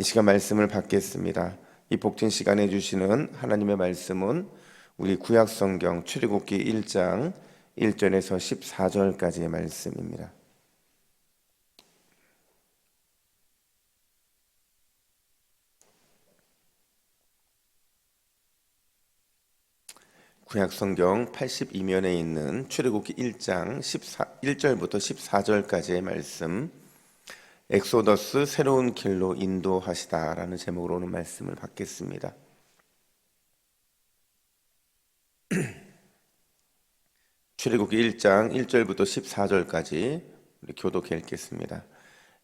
이 시간 말씀을 받겠습니다. 이 복된 시간에 주시는 하나님의 말씀은 우리 구약성경 출애굽기 1장 1절에서 14절까지의 말씀입니다. 구약성경 82면에 있는 출애굽기 1장 1절부터 14절까지의 말씀, 엑소더스 새로운 길로 인도하시다라는 제목으로 오는 말씀을 받겠습니다. 출애굽기 1장 1절부터 14절까지 우리 교독해 읽겠습니다.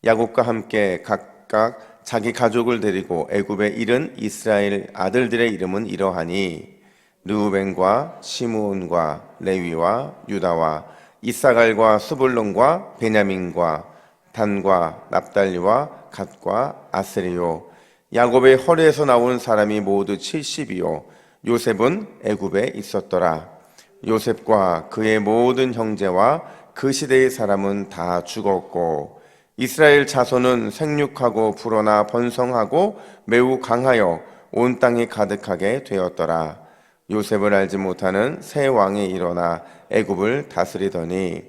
야곱과 함께 각각 자기 가족을 데리고 애굽에 이른 이스라엘 아들들의 이름은 이러하니 르우벤과 시므온과 레위와 유다와 이사갈과 스불론과 베냐민과 단과 납달리와 갓과 아세리요. 야곱의 허리에서 나온 사람이 모두 70이요 요셉은 애굽에 있었더라. 요셉과 그의 모든 형제와 그 시대의 사람은 다 죽었고 이스라엘 자손은 생육하고 불어나 번성하고 매우 강하여 온 땅이 가득하게 되었더라. 요셉을 알지 못하는 새 왕이 일어나 애굽을 다스리더니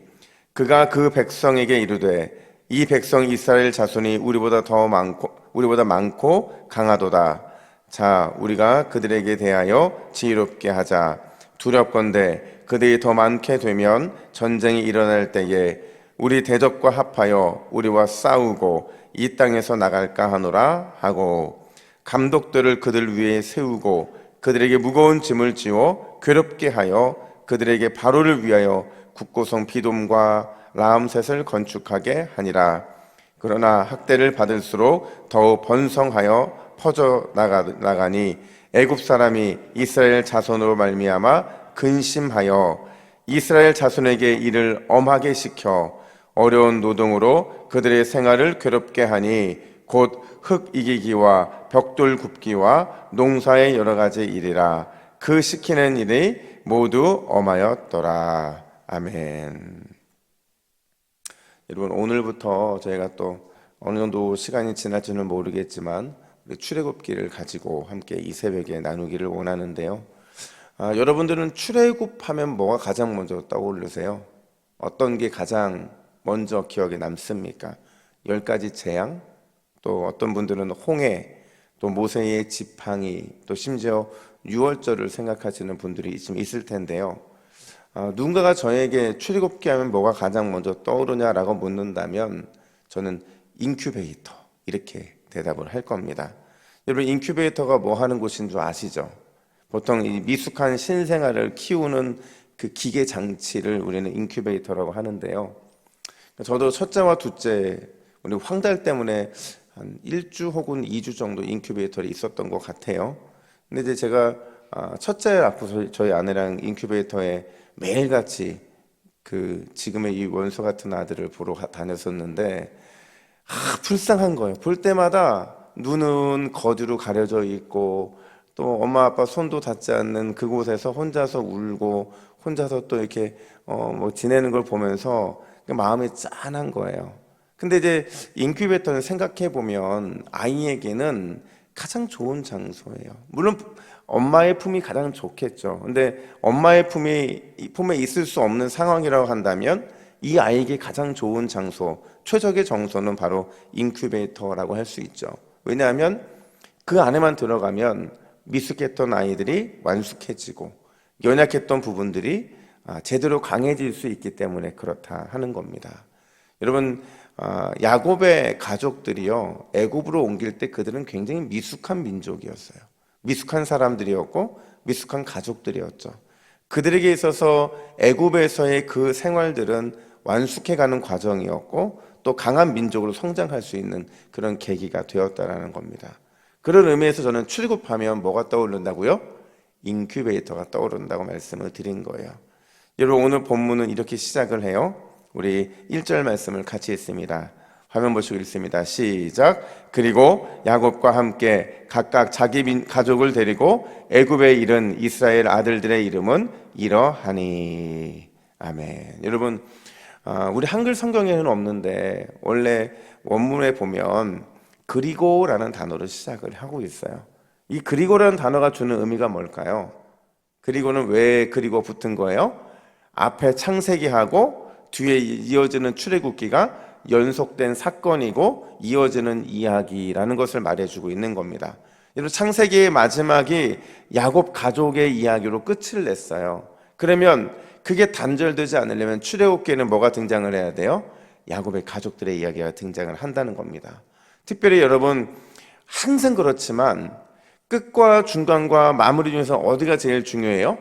그가 그 백성에게 이르되 이 백성 이스라엘 자손이 우리보다 많고 강하도다. 자, 우리가 그들에게 대하여 지혜롭게 하자. 두렵건대 그들이 더 많게 되면 전쟁이 일어날 때에 우리 대적과 합하여 우리와 싸우고 이 땅에서 나갈까 하노라 하고 감독들을 그들 위에 세우고 그들에게 무거운 짐을 지어 괴롭게 하여 그들에게 바로를 위하여 국고성 비돔과 라암셋을 건축하게 하니라. 그러나 학대를 받을수록 더욱 번성하여 퍼져 나가니 애굽 사람이 이스라엘 자손으로 말미암아 근심하여 이스라엘 자손에게 이를 엄하게 시켜 어려운 노동으로 그들의 생활을 괴롭게 하니 곧 흙 이기기와 벽돌 굽기와 농사의 여러 가지 일이라. 그 시키는 일이 모두 엄하였더라. 아멘. 여러분, 오늘부터 저희가 또 어느 정도 시간이 지날지는 모르겠지만 우리 출애굽기를 가지고 함께 이 새벽에 나누기를 원하는데요. 여러분들은 출애굽하면 뭐가 가장 먼저 떠오르세요? 어떤 게 가장 먼저 기억에 남습니까? 10가지 재앙, 또 어떤 분들은 홍해, 또 모세의 지팡이, 또 심지어 유월절을 생각하시는 분들이 좀 있을 텐데요. 누군가가 저에게 출애굽기 하면 뭐가 가장 먼저 떠오르냐라고 묻는다면 저는 인큐베이터 이렇게 대답을 할 겁니다. 여러분, 인큐베이터가 뭐 하는 곳인 줄 아시죠? 보통 이 미숙한 신생아를 키우는 그 기계 장치를 우리는 인큐베이터라고 하는데요. 저도 첫째와 둘째 우리 황달 때문에 한 1주 혹은 2주 정도 인큐베이터에 있었던 것 같아요. 근데 이제 제가 첫째 낳고 저희 아내랑 인큐베이터에 매일같이 그 지금의 이 원소 같은 아들을 보러 다녔었는데 불쌍한 거예요. 볼 때마다 눈은 거즈로 가려져 있고 또 엄마 아빠 손도 닿지 않는 그곳에서 혼자서 울고 혼자서 또 이렇게 뭐 지내는 걸 보면서 마음이 짠한 거예요. 근데 이제 인큐베이터는 생각해 보면 아이에게는 가장 좋은 장소예요. 물론 엄마의 품이 가장 좋겠죠. 근데 엄마의 품에 있을 수 없는 상황이라고 한다면 이 아이에게 가장 좋은 장소, 최적의 정서는 바로 인큐베이터라고 할 수 있죠. 왜냐하면 그 안에만 들어가면 미숙했던 아이들이 완숙해지고 연약했던 부분들이 제대로 강해질 수 있기 때문에 그렇다 하는 겁니다. 여러분, 야곱의 가족들이요, 애굽으로 옮길 때 그들은 굉장히 미숙한 민족이었어요. 미숙한 사람들이었고 미숙한 가족들이었죠. 그들에게 있어서 애굽에서의 그 생활들은 완숙해가는 과정이었고 또 강한 민족으로 성장할 수 있는 그런 계기가 되었다라는 겁니다. 그런 의미에서 저는 출애굽하면 뭐가 떠오른다고요? 인큐베이터가 떠오른다고 말씀을 드린 거예요. 여러분, 오늘 본문은 이렇게 시작을 해요. 우리 1절 말씀을 같이 읽습니다. 화면 보시고 읽습니다. 시작. 그리고 야곱과 함께 각각 자기 가족을 데리고 애굽에 이른 이스라엘 아들들의 이름은 이러하니. 아멘. 여러분, 우리 한글 성경에는 없는데 원래 원문에 보면 그리고라는 단어로 시작을 하고 있어요. 이 그리고라는 단어가 주는 의미가 뭘까요? 그리고는 왜 그리고 붙은 거예요? 앞에 창세기하고 뒤에 이어지는 출애굽기가 연속된 사건이고 이어지는 이야기라는 것을 말해주고 있는 겁니다. 여러분, 창세기의 마지막이 야곱 가족의 이야기로 끝을 냈어요. 그러면 그게 단절되지 않으려면 출애굽기에는 뭐가 등장을 해야 돼요? 야곱의 가족들의 이야기가 등장을 한다는 겁니다. 특별히 여러분, 항상 그렇지만 끝과 중간과 마무리 중에서 어디가 제일 중요해요?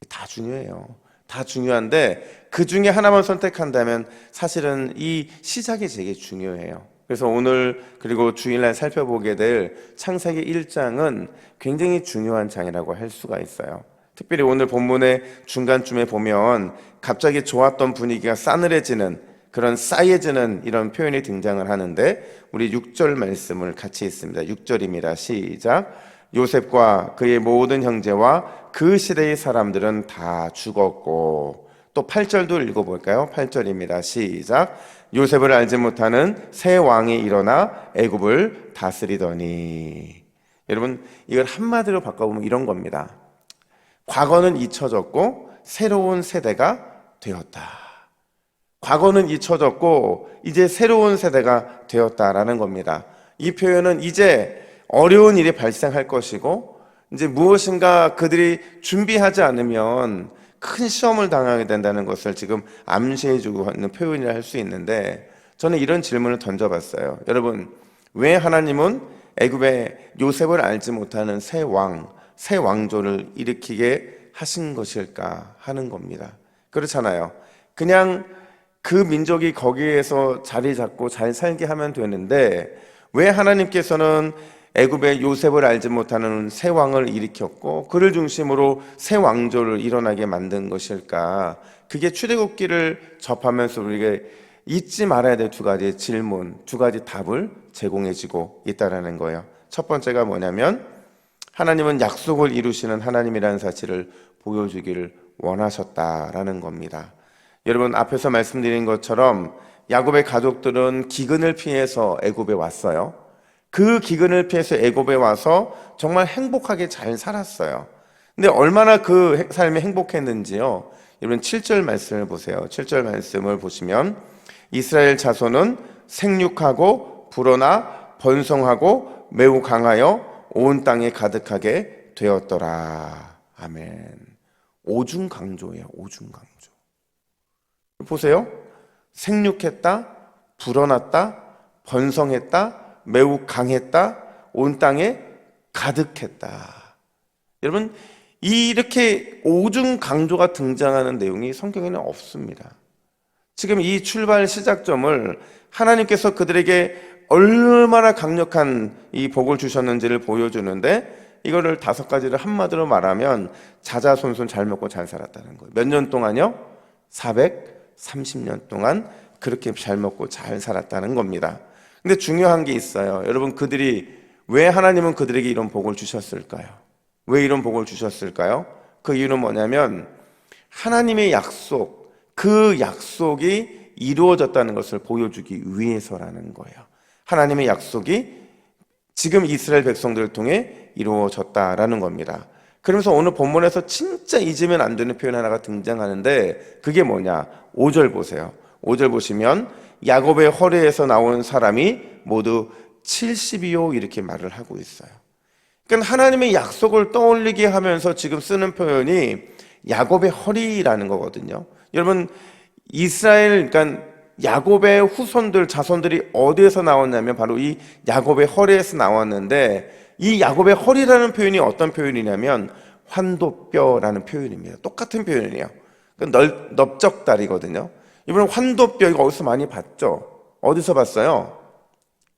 다 중요해요. 다 중요한데 그 중에 하나만 선택한다면 사실은 이 시작이 되게 중요해요. 그래서 오늘 그리고 주일날 살펴보게 될 창세기 1장은 굉장히 중요한 장이라고 할 수가 있어요. 특별히 오늘 본문의 중간쯤에 보면 갑자기 좋았던 분위기가 싸늘해지는, 그런 싸해지는 이런 표현이 등장을 하는데 우리 6절 말씀을 같이 읽습니다. 6절입니다. 시작. 요셉과 그의 모든 형제와 그 시대의 사람들은 다 죽었고, 또 8절도 읽어볼까요? 8절입니다. 시작. 요셉을 알지 못하는 새 왕이 일어나 애굽을 다스리더니. 여러분, 이걸 한마디로 바꿔보면 이런 겁니다. 과거는 잊혀졌고 새로운 세대가 되었다. 과거는 잊혀졌고 이제 새로운 세대가 되었다라는 겁니다. 이 표현은 이제 어려운 일이 발생할 것이고 이제 무엇인가 그들이 준비하지 않으면 큰 시험을 당하게 된다는 것을 지금 암시해주고 있는 표현이라 할 수 있는데, 저는 이런 질문을 던져봤어요. 여러분, 왜 하나님은 애굽의 요셉을 알지 못하는 새 왕조를 일으키게 하신 것일까 하는 겁니다. 그렇잖아요. 그냥 그 민족이 거기에서 자리 잡고 잘 살게 하면 되는데 왜 하나님께서는 애굽의 요셉을 알지 못하는 새 왕을 일으켰고 그를 중심으로 새 왕조를 일어나게 만든 것일까? 그게 출애굽기를 접하면서 우리에게 잊지 말아야 될 두 가지의 질문, 두 가지 답을 제공해주고 있다는 거예요. 첫 번째가 뭐냐면 하나님은 약속을 이루시는 하나님이라는 사실을 보여주기를 원하셨다라는 겁니다. 여러분, 앞에서 말씀드린 것처럼 야곱의 가족들은 기근을 피해서 애굽에 왔어요. 그 기근을 피해서 애굽에 와서 정말 행복하게 잘 살았어요. 근데 얼마나 그 삶이 행복했는지요. 여러분 7절 말씀을 보세요. 7절 말씀을 보시면 이스라엘 자손은 생육하고 불어나 번성하고 매우 강하여 온 땅에 가득하게 되었더라. 아멘. 오중강조예요. 오중강조. 보세요. 생육했다, 불어났다, 번성했다, 매우 강했다, 온 땅에 가득했다. 여러분, 이렇게 오중강조가 등장하는 내용이 성경에는 없습니다. 지금 이 출발 시작점을 하나님께서 그들에게 얼마나 강력한 이 복을 주셨는지를 보여주는데, 이거를 5가지를 한마디로 말하면 자자손손 잘 먹고 잘 살았다는 거예요. 몇 년 동안요? 430년 동안 그렇게 잘 먹고 잘 살았다는 겁니다. 근데 중요한 게 있어요. 여러분, 왜 하나님은 그들에게 이런 복을 주셨을까요? 왜 이런 복을 주셨을까요? 그 이유는 뭐냐면 하나님의 약속, 그 약속이 이루어졌다는 것을 보여주기 위해서라는 거예요. 하나님의 약속이 지금 이스라엘 백성들을 통해 이루어졌다라는 겁니다. 그러면서 오늘 본문에서 진짜 잊으면 안 되는 표현 하나가 등장하는데 그게 뭐냐? 5절 보세요. 5절 보시면 야곱의 허리에서 나온 사람이 모두 70이요 이렇게 말을 하고 있어요. 그러니까 하나님의 약속을 떠올리게 하면서 지금 쓰는 표현이 야곱의 허리라는 거거든요. 여러분, 이스라엘, 그러니까 야곱의 후손들, 자손들이 어디에서 나왔냐면 바로 이 야곱의 허리에서 나왔는데, 이 야곱의 허리라는 표현이 어떤 표현이냐면 환도뼈라는 표현입니다. 똑같은 표현이에요. 넓적다리거든요. 이번에 환도뼈, 이거 어디서 많이 봤죠? 어디서 봤어요?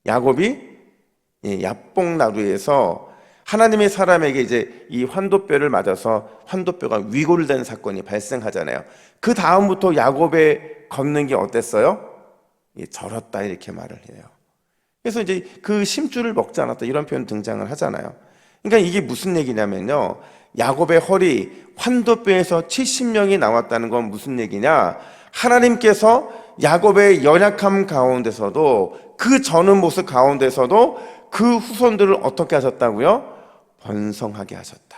야곱이 야복나루에서 하나님의 사람에게 이제 이 환도뼈를 맞아서 환도뼈가 위골된 사건이 발생하잖아요. 그 다음부터 야곱의 걷는 게 어땠어요? 절었다 이렇게 말을 해요. 그래서 이제 그 심줄을 먹지 않았다 이런 표현 등장을 하잖아요. 그러니까 이게 무슨 얘기냐면요, 야곱의 허리 환도뼈에서 70명이 나왔다는 건 무슨 얘기냐? 하나님께서 야곱의 연약함 가운데서도 그 저는 모습 가운데서도 그 후손들을 어떻게 하셨다고요? 번성하게 하셨다.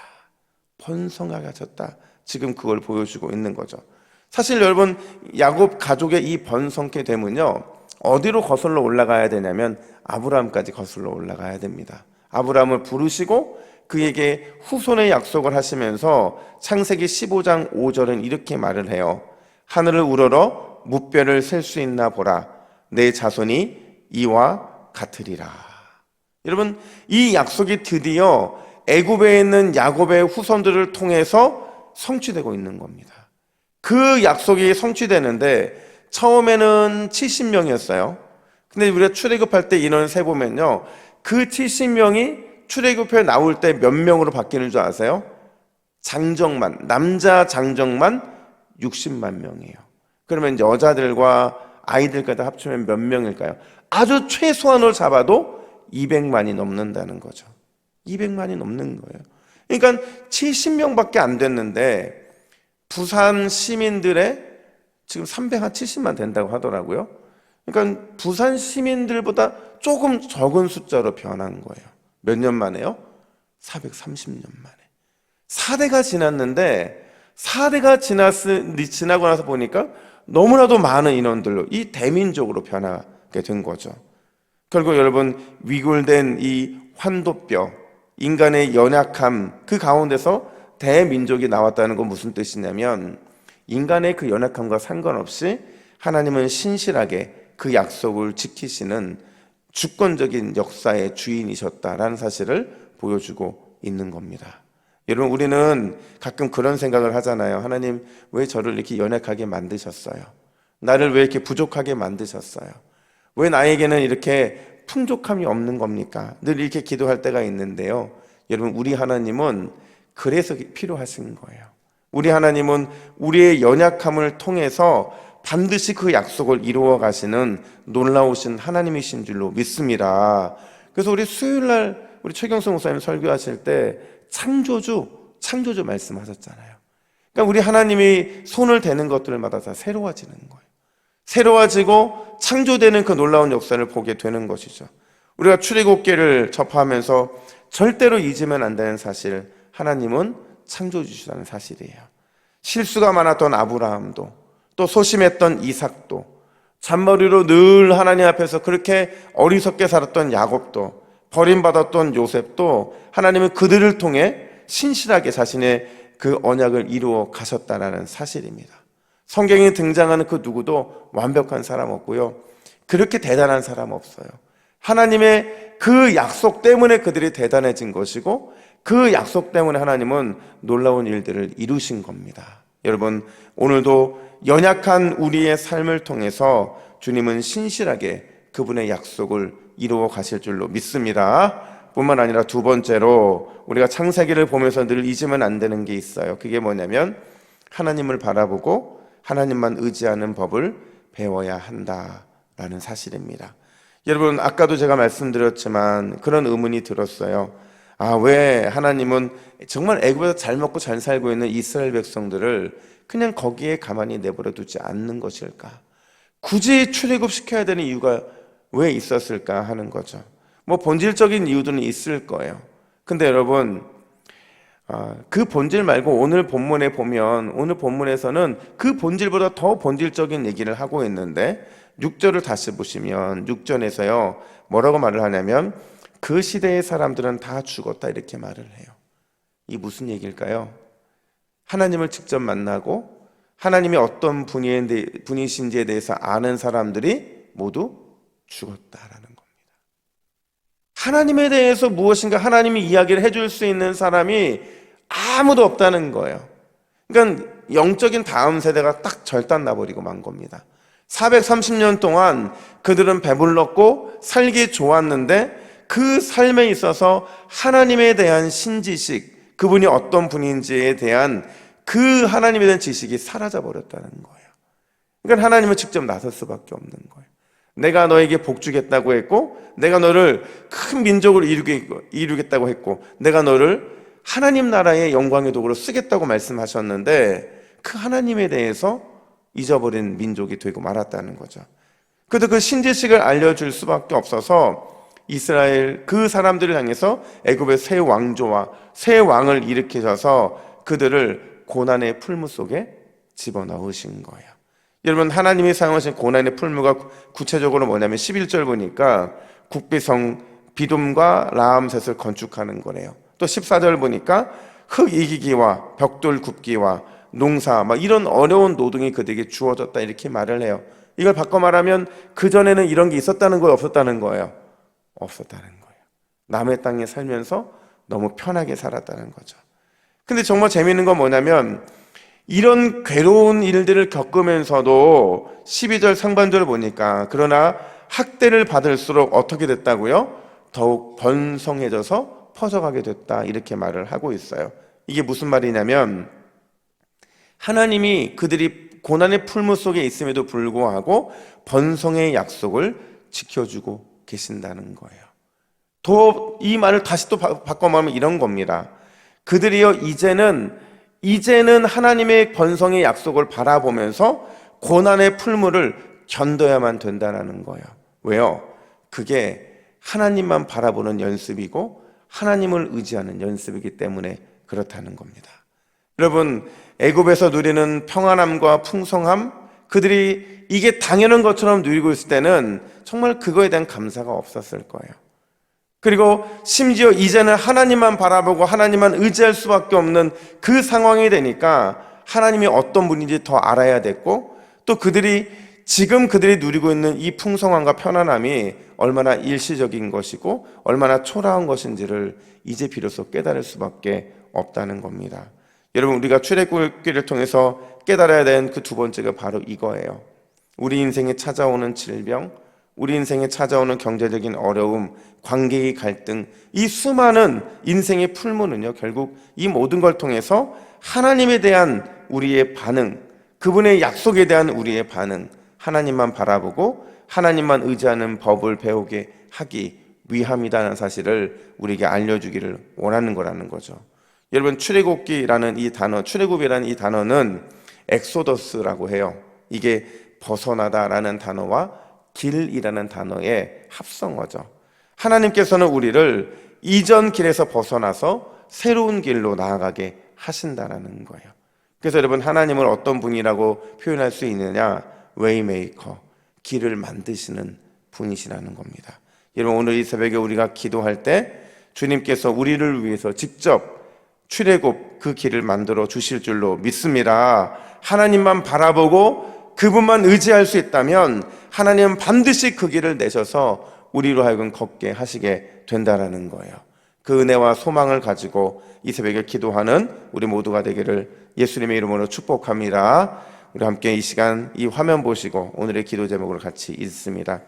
번성하게 하셨다. 지금 그걸 보여주고 있는 거죠. 사실 여러분, 야곱 가족의 이 번성케 됨은요, 어디로 거슬러 올라가야 되냐면 아브라함까지 거슬러 올라가야 됩니다. 아브라함을 부르시고 그에게 후손의 약속을 하시면서 창세기 15장 5절은 이렇게 말을 해요. 하늘을 우러러 무뼈를 셀 수 있나 보라. 내 자손이 이와 같으리라. 여러분, 이 약속이 드디어 애굽에 있는 야곱의 후손들을 통해서 성취되고 있는 겁니다. 그 약속이 성취되는데 처음에는 70명이었어요. 근데 우리가 출애굽할 때 인원을 세보면요, 그 70명이 출애굽에 나올 때 몇 명으로 바뀌는 줄 아세요? 장정만, 남자 장정만 60만 명이에요. 그러면 여자들과 아이들까지 합치면 몇 명일까요? 아주 최소한으로 잡아도 200만이 넘는다는 거죠. 200만이 넘는 거예요. 그러니까 70명밖에 안 됐는데 부산 시민들의 지금 370만 된다고 하더라고요. 그러니까 부산 시민들보다 조금 적은 숫자로 변한 거예요. 몇 년 만에요? 430년 만에. 4대가 지났는데 4대가 지나고 나서 보니까 너무나도 많은 인원들로 이 대민족으로 변하게 된 거죠. 결국 여러분, 위골된 이 환도뼈, 인간의 연약함, 그 가운데서 대민족이 나왔다는 건 무슨 뜻이냐면 인간의 그 연약함과 상관없이 하나님은 신실하게 그 약속을 지키시는 주권적인 역사의 주인이셨다라는 사실을 보여주고 있는 겁니다. 여러분, 우리는 가끔 그런 생각을 하잖아요. 하나님, 왜 저를 이렇게 연약하게 만드셨어요? 나를 왜 이렇게 부족하게 만드셨어요? 왜 나에게는 이렇게 풍족함이 없는 겁니까? 늘 이렇게 기도할 때가 있는데요. 여러분, 우리 하나님은 그래서 필요하신 거예요. 우리 하나님은 우리의 연약함을 통해서 반드시 그 약속을 이루어 가시는 놀라우신 하나님이신 줄로 믿습니다. 그래서 우리 수요일날 우리 최경수 목사님 설교하실 때 창조주 말씀하셨잖아요. 그러니까 우리 하나님이 손을 대는 것들마다 다 새로워지는 거예요. 새로워지고 창조되는 그 놀라운 역사를 보게 되는 것이죠. 우리가 출애굽기를 접하면서 절대로 잊으면 안 되는 사실, 하나님은 창조주시라는 사실이에요. 실수가 많았던 아브라함도, 또 소심했던 이삭도, 잔머리로 늘 하나님 앞에서 그렇게 어리석게 살았던 야곱도, 버림받았던 요셉도 하나님은 그들을 통해 신실하게 자신의 그 언약을 이루어 가셨다는 사실입니다. 성경에 등장하는 그 누구도 완벽한 사람 없고요, 그렇게 대단한 사람 없어요. 하나님의 그 약속 때문에 그들이 대단해진 것이고, 그 약속 때문에 하나님은 놀라운 일들을 이루신 겁니다. 여러분, 오늘도 연약한 우리의 삶을 통해서 주님은 신실하게 그분의 약속을 이루어 가실 줄로 믿습니다. 뿐만 아니라 두 번째로 우리가 창세기를 보면서 늘 잊으면 안 되는 게 있어요. 그게 뭐냐면 하나님을 바라보고 하나님만 의지하는 법을 배워야 한다라는 사실입니다. 여러분, 아까도 제가 말씀드렸지만 그런 의문이 들었어요. 왜 하나님은 정말 애굽에서 잘 먹고 잘 살고 있는 이스라엘 백성들을 그냥 거기에 가만히 내버려 두지 않는 것일까? 굳이 출애굽시켜야 되는 이유가 왜 있었을까 하는 거죠. 뭐 본질적인 이유들은 있을 거예요. 근데 여러분, 그 본질 말고 오늘 본문에 보면, 오늘 본문에서는 그 본질보다 더 본질적인 얘기를 하고 있는데 6절을 다시 보시면 6절에서요 뭐라고 말을 하냐면 그 시대의 사람들은 다 죽었다 이렇게 말을 해요. 이게 무슨 얘기일까요? 하나님을 직접 만나고 하나님이 어떤 분이신지에 대해서 아는 사람들이 모두 죽었다라는 겁니다. 하나님에 대해서 무엇인가 하나님이 이야기를 해줄 수 있는 사람이 아무도 없다는 거예요. 그러니까 영적인 다음 세대가 딱 절단 나버리고 만 겁니다. 430년 동안 그들은 배불렀고 살기 좋았는데 그 삶에 있어서 하나님에 대한 신지식, 그분이 어떤 분인지에 대한 그 하나님에 대한 지식이 사라져 버렸다는 거예요. 그러니까 하나님은 직접 나설 수밖에 없는 거예요. 내가 너에게 복 주겠다고 했고, 내가 너를 큰 민족으로 이루겠다고 했고, 내가 너를 하나님 나라의 영광의 도구로 쓰겠다고 말씀하셨는데 그 하나님에 대해서 잊어버린 민족이 되고 말았다는 거죠. 그래도 그 신지식을 알려줄 수밖에 없어서 이스라엘 그 사람들을 향해서 애굽의 새 왕조와 새 왕을 일으키셔서 그들을 고난의 풀무 속에 집어넣으신 거예요. 여러분, 하나님이 사용하신 고난의 풀무가 구체적으로 뭐냐면 11절 보니까 국비성 비돔과 라암셋을 건축하는 거래요. 또 14절 보니까 흙 이기기와 벽돌 굽기와 농사 막 이런 어려운 노동이 그들에게 주어졌다 이렇게 말을 해요. 이걸 바꿔 말하면 그전에는 이런 게 있었다는 거예요, 없었다는 거예요? 없었다는 거예요. 남의 땅에 살면서 너무 편하게 살았다는 거죠. 근데 정말 재미있는 건 뭐냐면 이런 괴로운 일들을 겪으면서도 12절 상반절을 보니까 그러나 학대를 받을수록 어떻게 됐다고요? 더욱 번성해져서 퍼져가게 됐다 이렇게 말을 하고 있어요. 이게 무슨 말이냐면 하나님이 그들이 고난의 풀무 속에 있음에도 불구하고 번성의 약속을 지켜주고 계신다는 거예요. 더 이 말을 다시 또 바꿔 말하면 이런 겁니다. 그들이요 이제는 하나님의 번성의 약속을 바라보면서 고난의 풀무를 견뎌야만 된다는 거예요. 왜요? 그게 하나님만 바라보는 연습이고 하나님을 의지하는 연습이기 때문에 그렇다는 겁니다. 여러분, 애굽에서 누리는 평안함과 풍성함, 그들이 이게 당연한 것처럼 누리고 있을 때는 정말 그거에 대한 감사가 없었을 거예요. 그리고 심지어 이제는 하나님만 바라보고 하나님만 의지할 수밖에 없는 그 상황이 되니까 하나님이 어떤 분인지 더 알아야 됐고, 또 지금 그들이 누리고 있는 이 풍성함과 편안함이 얼마나 일시적인 것이고 얼마나 초라한 것인지를 이제 비로소 깨달을 수밖에 없다는 겁니다. 여러분, 우리가 출애굽기를 통해서 깨달아야 되는 그 두 번째가 바로 이거예요. 우리 인생에 찾아오는 질병, 우리 인생에 찾아오는 경제적인 어려움, 관계의 갈등, 이 수많은 인생의 풀무는요, 결국 이 모든 걸 통해서 하나님에 대한 우리의 반응, 그분의 약속에 대한 우리의 반응, 하나님만 바라보고 하나님만 의지하는 법을 배우게 하기 위함이라는 사실을 우리에게 알려주기를 원하는 거라는 거죠. 여러분, 출애굽이라는 이 단어는 엑소더스라고 해요. 이게 벗어나다라는 단어와 길이라는 단어의 합성어죠. 하나님께서는 우리를 이전 길에서 벗어나서 새로운 길로 나아가게 하신다라는 거예요. 그래서 여러분, 하나님을 어떤 분이라고 표현할 수 있느냐? 웨이메이커, 길을 만드시는 분이시라는 겁니다. 여러분, 오늘 이 새벽에 우리가 기도할 때 주님께서 우리를 위해서 직접 출애굽 그 길을 만들어 주실 줄로 믿습니다. 하나님만 바라보고 그분만 의지할 수 있다면 하나님은 반드시 그 길을 내셔서 우리로 하여금 걷게 하시게 된다라는 거예요. 그 은혜와 소망을 가지고 이 새벽에 기도하는 우리 모두가 되기를 예수님의 이름으로 축복합니다. 우리 함께 이 시간 이 화면 보시고 오늘의 기도 제목을 같이 읽습니다.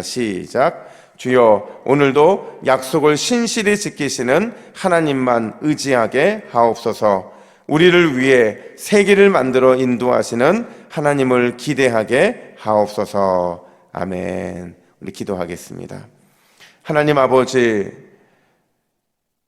시작. 주여, 오늘도 약속을 신실히 지키시는 하나님만 의지하게 하옵소서. 우리를 위해 새 길을 만들어 인도하시는 하나님을 기대하게 하옵소서. 아멘. 우리 기도하겠습니다. 하나님 아버지,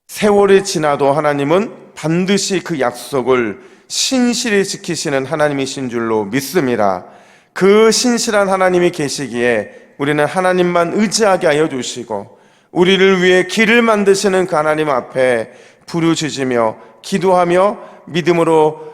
세월이 지나도 하나님은 반드시 그 약속을 신실히 지키시는 하나님이신 줄로 믿습니다. 그 신실한 하나님이 계시기에 우리는 하나님만 의지하게 하여 주시고 우리를 위해 길을 만드시는 그 하나님 앞에 부르짖으며 기도하며 믿음으로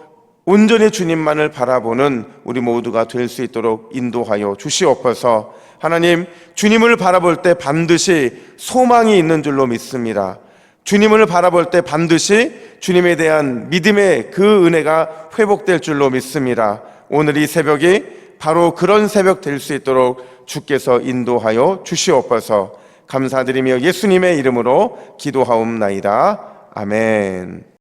온전히 주님만을 바라보는 우리 모두가 될 수 있도록 인도하여 주시옵소서. 하나님, 주님을 바라볼 때 반드시 소망이 있는 줄로 믿습니다. 주님을 바라볼 때 반드시 주님에 대한 믿음의 그 은혜가 회복될 줄로 믿습니다. 오늘 이 새벽이 바로 그런 새벽 될 수 있도록 주께서 인도하여 주시옵소서. 감사드리며 예수님의 이름으로 기도하옵나이다. 아멘.